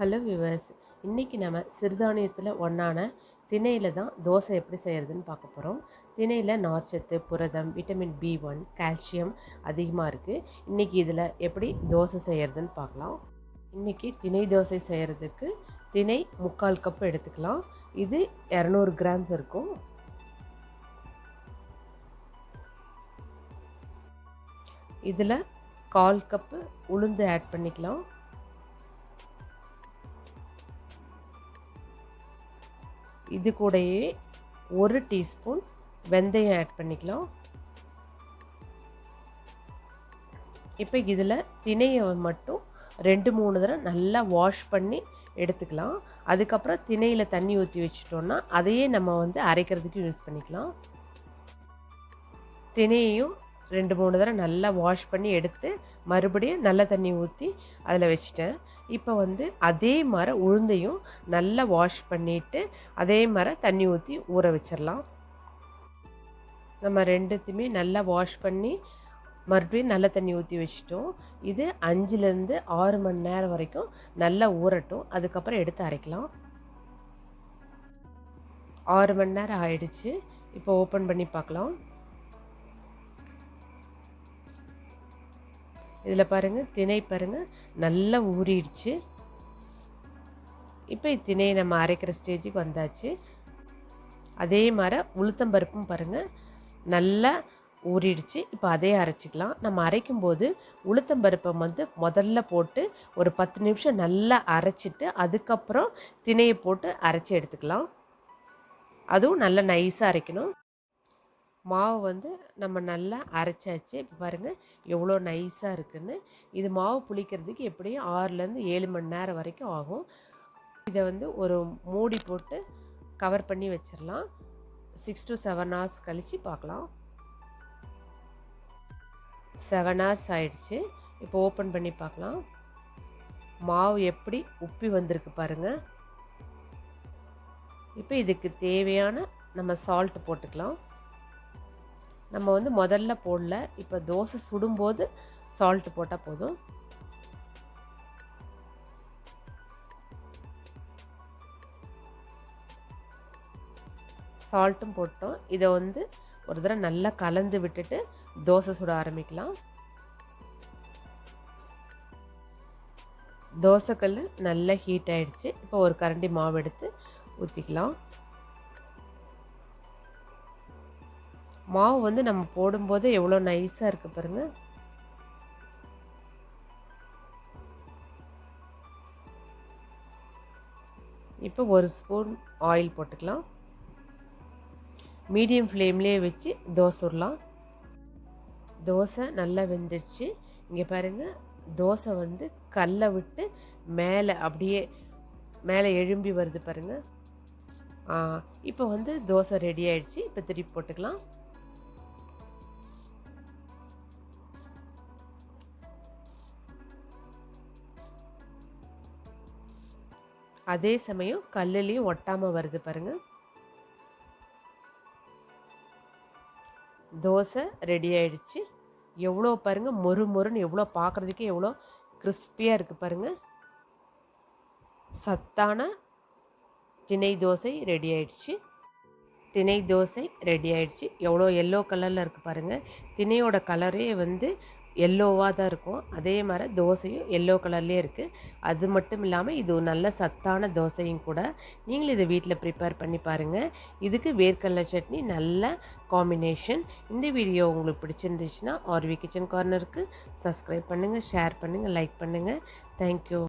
Hello viewers, இன்றைக்கி நம்ம சிறுதானியத்தில் ஒன்றான திணையில் தான் தோசை எப்படி செய்கிறதுன்னு பார்க்க போகிறோம். திணையில் நார்ச்சத்து, புரதம், விட்டமின் B1, கால்சியம் அதிகமாக இருக்குது. இன்றைக்கி இதில் எப்படி தோசை செய்கிறதுன்னு பார்க்கலாம். இன்றைக்கி திணை தோசை செய்கிறதுக்கு திணை 3/4 கப் எடுத்துக்கலாம். இது 200 கிராம்ஸ் இருக்கும். இதில் 1/4 கப்பு உளுந்து ஆட் பண்ணிக்கலாம். இது கூடயே 1 டீஸ்பூன் வெந்தயம் ஆட் பண்ணிக்கலாம். இப்போ இதில் திணையை மட்டும் 2-3 தடவை நல்லா வாஷ் பண்ணி எடுத்துக்கலாம். அதுக்கப்புறம் திணையில் தண்ணி ஊற்றி வச்சிட்டோன்னா அதையே நம்ம அரைக்கிறதுக்கு யூஸ் பண்ணிக்கலாம். திணையையும் 2-3 தடவை நல்லா வாஷ் பண்ணி எடுத்து மறுபடியும் நல்ல தண்ணி ஊற்றி அதில் வச்சிட்டேன். இப்போ அதே மாதிரி உளுந்தையும் நல்லா வாஷ் பண்ணிவிட்டு அதே மாதிரி தண்ணி ஊற்றி ஊற வச்சிடலாம். நம்ம ரெண்டுத்தையுமே நல்லா வாஷ் பண்ணி மறுபடியும் நல்ல தண்ணி ஊற்றி வச்சிட்டோம். இது 5லேருந்து 6 மணி நேரம் வரைக்கும் நல்லா ஊறட்டும். அதுக்கப்புறம் எடுத்து அரைக்கலாம். 6 மணி நேரம் ஆயிடுச்சு. இப்போ ஓப்பன் பண்ணி பார்க்கலாம். இதில் பாருங்கள், திணை பாருங்கள் நல்லா ஊறிடுச்சு. இப்போ திணையை நம்ம அரைக்கிற ஸ்டேஜுக்கு வந்தாச்சு. அதே மாதிரி உளுத்தம்பருப்பும் பாருங்கள் நல்லா ஊறிடுச்சு. இப்போ அதே அரைச்சிக்கலாம். நம்ம அரைக்கும்போது உளுத்தம்பருப்பை முதல்ல போட்டு ஒரு 10 நிமிஷம் நல்லா அரைச்சிட்டு அதுக்கப்புறம் திணையை போட்டு அரைச்சி எடுத்துக்கலாம். அதுவும் நல்லா நைஸாக அரைக்கணும். மாவு நம்ம நல்லா அரைச்சாச்சு. இப்போ பாருங்கள் எவ்வளோ நைஸாக இருக்குதுன்னு. இது மாவு புளிக்கிறதுக்கு எப்படியும் 6லேருந்து 7 மணி நேரம் வரைக்கும் ஆகும். இதை ஒரு மூடி போட்டு கவர் பண்ணி வச்சிடலாம். 6 to 7 hours கழித்து பார்க்கலாம். 7 hours ஆயிடுச்சு. இப்போ ஓப்பன் பண்ணி பார்க்கலாம். மாவு எப்படி உப்பி வந்திருக்கு பாருங்கள். இப்போ இதுக்கு தேவையான நம்ம சால்ட் போட்டுக்கலாம். நம்ம முதல்ல போடல, இப்போ தோசை சுடும்போது சால்ட் போட்டால் போதும். சால்ட்டும் போட்டோம். இதை ஒரு தடவை நல்லா கலந்து விட்டுட்டு தோசை சுட ஆரம்பிக்கலாம். தோசைக்கல் நல்லா ஹீட் ஆயிடுச்சு. இப்போ ஒரு கரண்டி மாவு எடுத்து ஊற்றிக்கலாம். மாவு நம்ம போடும்போது எவ்வளோ நைஸாக இருக்குது பாருங்கள். இப்போ 1 ஸ்பூன் ஆயில் போட்டுக்கலாம். மீடியம் ஃப்ளேம்லேயே வச்சு தோசை சுடலாம். தோசை நல்லா வெந்துடுச்சு. இங்கே பாருங்கள், தோசை கல்லை விட்டு மேலே அப்படியே மேலே எழும்பி வருது பாருங்கள். இப்போ தோசை ரெடி ஆயிடுச்சு. இப்போ திருப்பி போட்டுக்கலாம். அதே சமயம் கல்லுலேயும் ஒட்டாமல் வருது பாருங்கள். தோசை ரெடி ஆயிடுச்சு. எவ்வளோ பாருங்கள் மொறு மொறுன்னு, எவ்வளோ பார்க்குறதுக்கே எவ்வளோ கிறிஸ்பியாக இருக்குது பாருங்கள். சத்தான திணை தோசை ரெடி ஆயிடுச்சு. திணை தோசை ரெடி ஆயிடுச்சு. எவ்வளோ எல்லோ கலரில் இருக்குது பாருங்கள். திணையோட கலரே எல்லோவாக தான் இருக்கும். அதே மாதிரி தோசையும் எல்லோ கலர்லேயே இருக்குது. அது மட்டும் இல்லாமல் இது ஒரு நல்ல சத்தான தோசையும் கூட. நீங்களும் இதை வீட்டில் ப்ரிப்பேர் பண்ணி பாருங்கள். இதுக்கு வேர்க்கடலை சட்னி நல்ல காம்பினேஷன். இந்த வீடியோ உங்களுக்கு பிடிச்சிருந்துச்சுன்னா ஆர்வி கிச்சன் கார்னருக்கு சப்ஸ்கிரைப் பண்ணுங்கள், ஷேர் பண்ணுங்கள், லைக் பண்ணுங்கள். தேங்க்யூ.